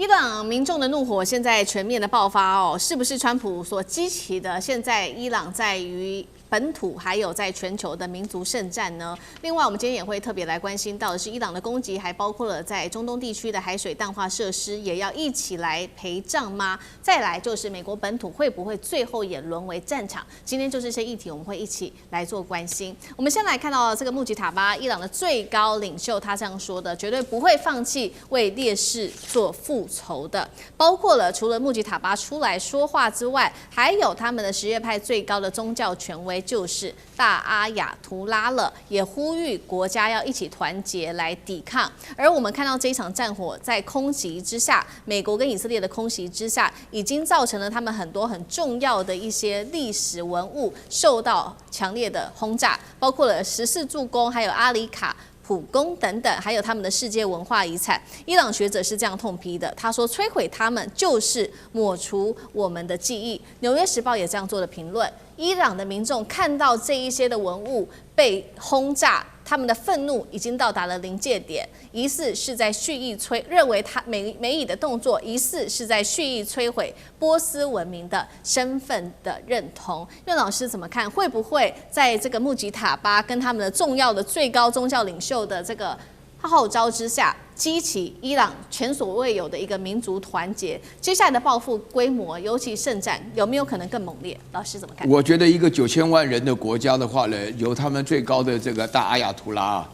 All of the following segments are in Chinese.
朗民眾的怒火現在全面的爆發哦，是不是川普所激起的？現在伊朗在於本土還有在全球的民族聖戰呢？另外，我們今天也會特別來關心到的是伊朗的攻擊，還包括了在中東地區的海水淡化設施，也要一起來賠賬嗎？再來就是美國本土會不會最後也淪為戰場？今天就這些議題，我們會一起來做關心。我們先來看到這個穆吉塔巴，伊朗的最高領袖，他這樣說的，絕對不會放棄為烈士做復仇的。包括了除了穆吉塔巴出來說話之外，還有他們的什葉派最高的宗教權威。就是大阿亞圖拉了，也呼籲國家要一起團結來抵抗。而我們看到這一場戰火在空襲之下，美國跟以色列的空襲之下，已經造成了他們很多很重要的一些歷史文物受到強烈的轟炸，包括了14柱宮，還有阿里卡普宮等等，還有他們的世界文化遺產。伊朗學者是這樣痛批的，他說摧毀他們就是抹除我們的記憶。紐約時報也這樣做的評論。伊朗的民眾看到這一些的文物被轟炸，他們的憤怒已經到達了臨界點，疑似是在蓄意認為他美以的動作疑似是在蓄意摧毀波斯文明的身份的認同。苑老師怎麼看？會不會在這個穆吉塔巴跟他們的重要的最高宗教領袖的這個號召之下，激起伊朗前所未有的一個民族團結？接下來的報復規模，尤其聖戰，有沒有可能更猛烈？老師怎麼看？我覺得一個9000萬人的國家的話呢，由他們最高的这個大阿亞圖拉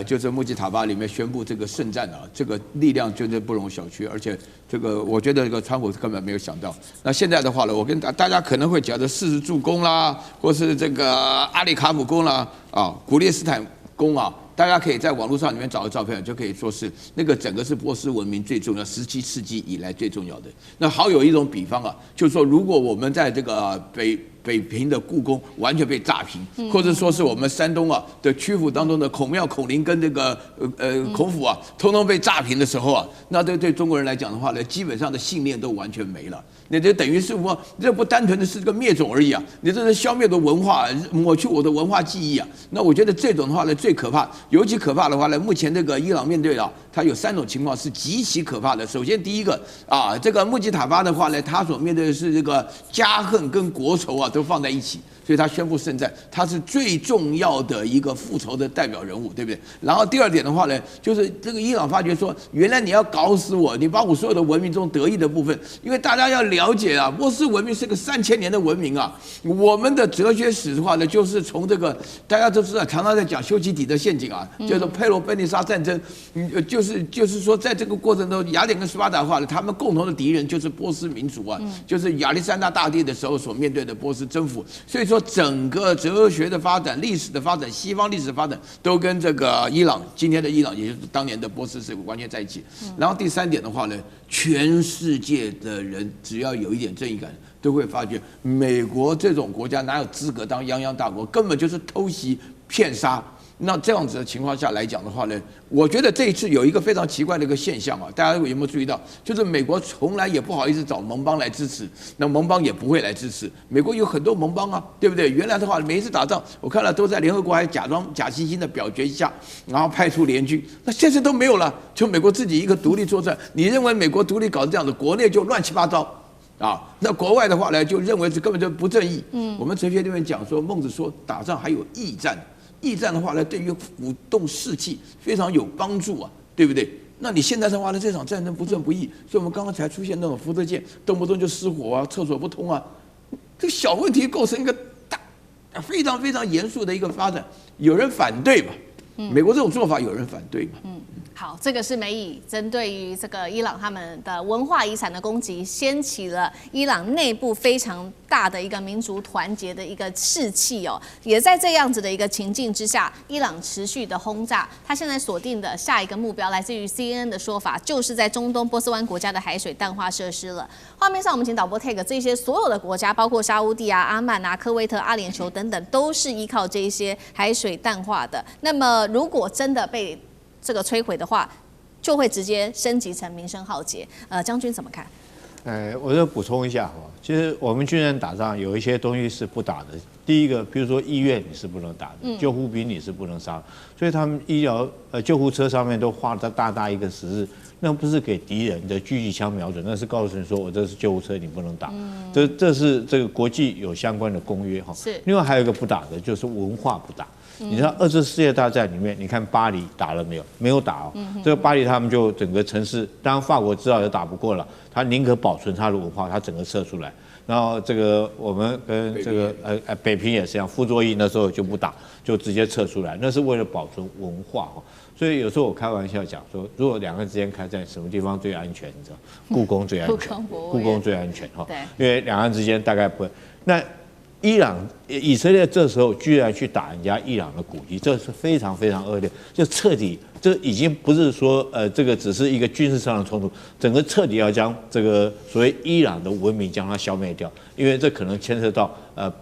就是穆吉塔巴裡面宣布這個聖戰啊，這個力量真的不容小覷，而且這個我覺得這個川普根本沒有想到。那現在的話呢，我跟大家可能會講的40柱宮啦，或是這個阿里卡普宮啦，古列斯坦宮啊。大家可以在網絡上裡面找個照片，就可以說是那個整個是波斯文明最重要17世紀以來最重要的。那好有一種比方啊，就是說如果我們在這個北平的故宮完全被炸平，或者說是我們山東的曲阜當中的孔廟、孔林跟這個孔府通通被炸平的時候啊，那對中國人來講的話呢，基本上的信念都完全沒了。那就等於是我這不單純的是這個滅種而已啊，你這是消滅的文化，抹去我的文化記憶啊。那我覺得這種的話呢最可怕，尤其可怕的話呢，目前這個伊朗面對它有3種情況是極其可怕的。首先第一個這個穆吉塔巴的話呢，他所面對的是這個家恨跟國仇都放在一起。所以他宣布聖戰，他是最重要的一個復仇的代表人物，对不對？然後第二點的話呢，就是這個伊朗發覺說，原來你要搞死我，你把我所有的文明中得意的部分，因為大家要了解啊，波斯文明是個3000年的文明啊。我們的哲學史的話呢，就是從這個大家都知道，常常在講修昔底德陷阱啊，叫做佩洛奔尼撒戰爭，就是說在這個過程中，雅典跟斯巴達的話呢，他們共同的敵人就是波斯民族啊，就是亞歷山大大帝的時候所面對的波斯征服，所以說。整個哲學的發展、歷史的發展、西方歷史的發展，都跟這個伊朗今天的伊朗，也就是當年的波斯是完全在一起。然後第3點的話呢，全世界的人只要有一點正義感，都會發覺美國這種國家哪有資格當泱泱大國，根本就是偷襲騙殺。那這樣子的情況下來講的話呢，我覺得這一次有一個非常奇怪的一個現象啊，大家有沒有注意到？就是美國從來也不好意思找盟邦來支持，那盟邦也不會來支持。美國有很多盟邦啊，對不對？原來的話，每一次打仗，我看了都在聯合國還假惺惺的表決一下，然後派出聯軍。那現在都沒有了，就美國自己一個獨立作戰。你認為美國獨立搞這樣子，國內就亂七八糟啊？那國外的話呢，就認為這根本就不正義。我們哲學裡面講說，孟子說打仗還有義戰。義戰的話呢，對於鼓動士氣非常有幫助啊，對不對？那你現在的話呢，這場戰爭不正不義，所以我們剛剛才出現那種福特艦動不動就失火啊，廁所不通啊，這個小問題構成一個非常非常嚴肅的一個發展，有人反對嘛？美國這種做法有人反對嘛？好，這個是美以針對於這個伊朗他們的文化遺產的攻擊，掀起了伊朗內部非常大的一個民族團結的一個士氣哦。也在這樣子的一個情境之下，伊朗持續的轟炸，他現在鎖定的下一個目標，來自於 CNN 的說法，就是在中東波斯灣國家的海水淡化設施了。畫面上我們請導播 take 這些所有的國家，包括沙烏地啊、阿曼啊、科威特、阿聯酋等等，都是依靠這一些海水淡化的。那麼如果真的被這個摧毀的話，就會直接升級成民生浩劫。將軍怎麼看？我就補充一下哈，其實我們軍人打仗有一些東西是不打的。第一個，比如說醫院你是不能打的，救護兵你是不能殺，所以他們醫療救護車上面都畫着大大一個十字，那不是給敵人的狙擊槍瞄準，那是告訴你說我這是救護車，你不能打。這是這個國際有相關的公約哈。是。另外還有一個不打的就是文化不打。你知道2次世界大戰裡面，你看巴黎打了沒有？沒有打哦。這個巴黎他們就整個城市，當然法國知道也打不過了，他寧可保存他的文化，他整個撤出來。然後這個我們跟這個北平也是一樣，傅作義那時候就不打，就直接撤出來，那是為了保存文化哈。所以有時候我開玩笑講說，如果2個之間開戰，什麼地方最安全？你知道？故宮最安全，故宮最安全哈。因為2岸之間大概不會。那伊朗、以色列這時候居然去打人家伊朗的古蹟，這是非常非常惡劣，就徹底，這已經不是說這個只是一個軍事上的衝突，整個徹底要將這個所謂伊朗的文明將它消滅掉，因為這可能牽涉到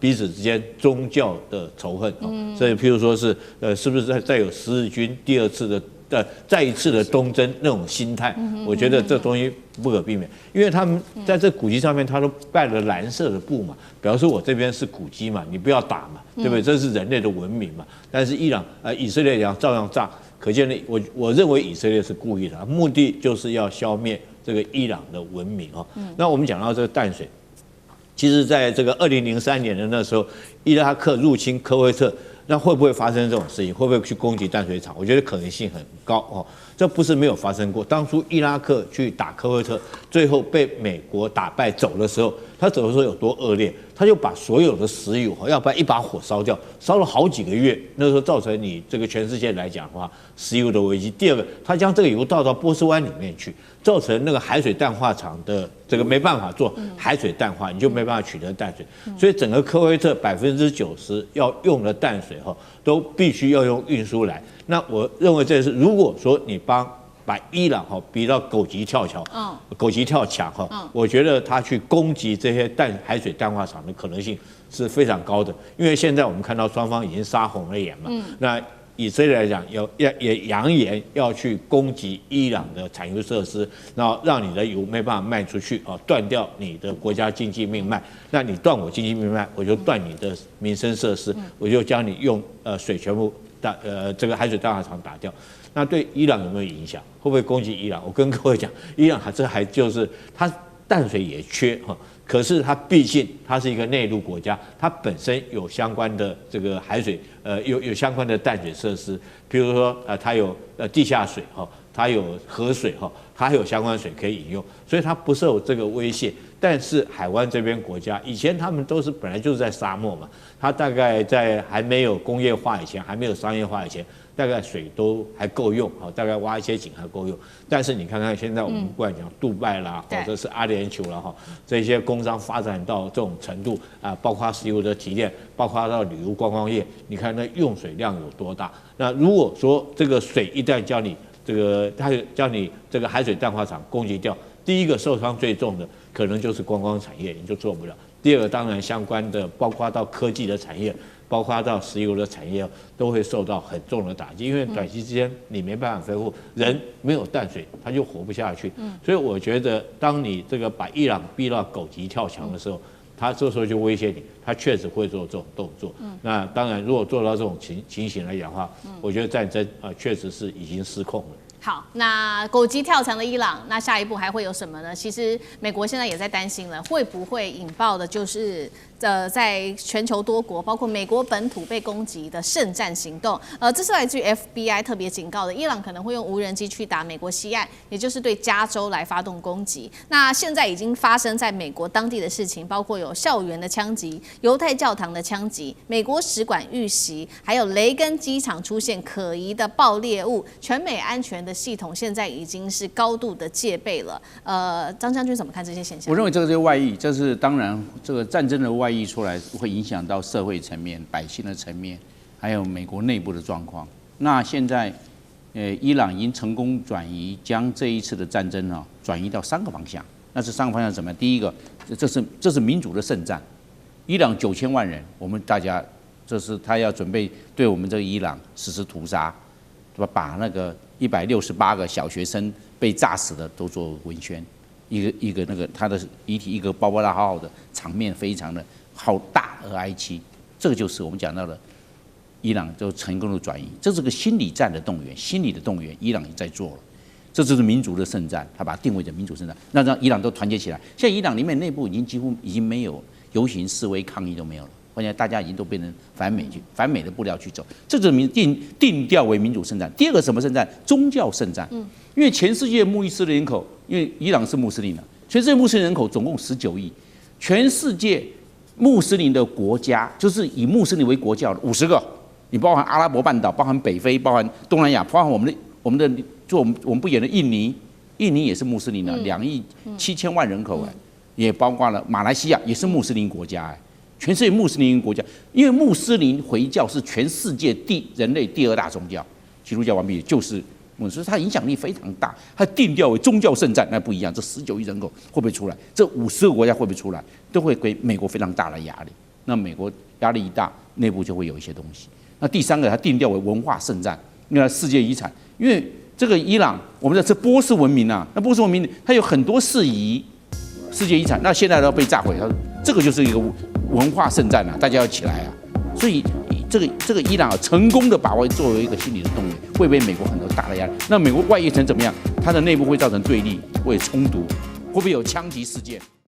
彼此之間宗教的仇恨所以譬如說是是不是再有十日軍第2次的。再一次的東征那種心態，我覺得這東西不可避免，因為他們在這古蹟上面，他都蓋了藍色的布嘛，表示我這邊是古蹟嘛，你不要打嘛，對不對？這是人類的文明嘛。但是以色列照樣炸，可見的我認為以色列是故意的，目的就是要消滅這個伊朗的文明哦。那我們講到這個淡水，其實在這個2003年的那時候，伊拉克入侵科威特。那會不會發生這種事情？會不會去攻擊淡水廠？我覺得可能性很高哦。這不是沒有發生過。當初伊拉克去打科威特，最後被美國打敗走的時候，他走的時候有多惡劣？他就把所有的石油要不然一把火燒掉，燒了好幾個月。那時候造成你這個全世界來講的話，石油的危機。第二個，他將這個油倒到波斯灣裡面去，造成那個海水淡化廠的這個沒辦法做海水淡化，你就沒辦法取得淡水。所以整個科威特90%要用的淡水都必須要用運輸來。那我認為這是，如果說你把伊朗逼到狗急跳牆，狗急跳牆我覺得他去攻擊這些海水淡化廠的可能性是非常高的，因為現在我們看到双方已經殺紅了眼嘛。那以色列来講，也揚言要去攻擊伊朗的產油設施，然後讓你的油沒辦法賣出去斷掉你的國家經濟命脈。那你斷我經濟命脈，我就斷你的民生設施，我就將你用水全部這個海水淡化廠打掉。那對伊朗有沒有影響？會不會攻擊伊朗？我跟各位講，伊朗還就是它淡水也缺可是它畢竟它是一個內陸國家，它本身有相關的這個海水有相關的淡水設施，比如說它有地下水它有河水它還有相關水可以飲用，所以它不受這個威脅。但是海灣這邊國家以前他們都是本來就是在沙漠嘛，它大概在還沒有工業化以前，還沒有商業化以前，大概水都還夠用大概挖一些井還夠用。但是你看看现在我们不管講杜拜啦，或者是阿聯酋啦這些工商發展到這種程度包括石油的提煉，包括到旅遊觀光業，你看那用水量有多大？那如果說這個水一旦將你這個海水淡化廠攻擊掉，第一個受傷最重的可能就是觀光產業，你就做不了。第二個當然相關的，包括到科技的產業，包括到石油的產業，都會受到很重的打擊。因為短期之間你沒辦法恢復，人沒有淡水，他就活不下去。所以我覺得，當你這個把伊朗逼到狗急跳牆的時候，他這時候就威脅你，他確實會做這種動作。那當然，如果做到這種情形來講的話，我覺得戰爭確實是已經失控了。好，那狗急跳牆的伊朗，那下一步還會有什麼呢？其實美國現在也在擔心了，會不會引爆的就是在全球多國，包括美國本土被攻擊的聖戰行動。這是來自於 FBI 特別警告的，伊朗可能會用無人機去打美國西岸，也就是對加州來發動攻擊。那現在已經發生在美國當地的事情，包括有校園的槍擊、猶太教堂的槍擊、美國使館遇襲，還有雷根機場出現可疑的爆裂物，全美安全的系統現在已經是高度的戒備了。張將軍怎麼看這些現象？我認為這個是外溢，這是當然這個戰爭的外溢出來會影響到社會層面、百姓的層面，還有美國內部的狀況。那現在，伊朗已經成功轉移，將這一次的戰爭轉移到3個方向。那這3個方向怎麼樣？第一個，這是民主的聖戰。伊朗9000萬人，我們大家這是他要準備對我們這個伊朗實施屠殺，把那個168個小學生被炸死的都做文宣。一個那個他的遺體一個包包的好好的，場面非常的好大而哀戚，這個就是我們講到的伊朗就成功的轉移，這是個心理戰的動員，心理的動員，伊朗也在做了。這就是民族的聖戰，他把它定位成民主聖戰，那讓伊朗都团結起来。現在伊朗裡面內部幾乎已經沒有遊行示威抗議都沒有了，現在大家已經都變成反美的步調去走，這就是定調為民主聖戰。第二個什麼聖戰？宗教聖戰。因為全世界穆斯林人口，因為伊朗是穆斯林的，全世界穆斯林人口總共19億，全世界穆斯林的國家就是以穆斯林為國教的50个，你包含阿拉伯半島，包含北非，包含東南亞，包含我們的。就我們不遠的印尼也是穆斯林的，2億7千萬人口哎，也包括了馬來西亞也是穆斯林國家哎，全世界穆斯林國家，因為穆斯林回教是全世界人類第2大宗教，基督教完畢就是穆斯林，所以它影響力非常大，它定調為宗教聖戰，那不一樣，這19億人口會不會出來？這50個國家會不會出來？都會給美國非常大的壓力，那美國壓力一大，內部就會有一些東西。那第3個，它定調為文化聖戰，因為世界遺產，因為這個伊朗，我們的這波斯文明啊，那波斯文明它有很多世遺，世界遺產，那現在都要被炸毀。他說這個就是一個文化聖戰啊，大家要起來啊。所以這個伊朗成功的把握作為一個心理的動員，會被美國很多大的壓力。那美國外溢成怎麼樣？它的內部會造成對立，會衝突，會不會有槍擊事件？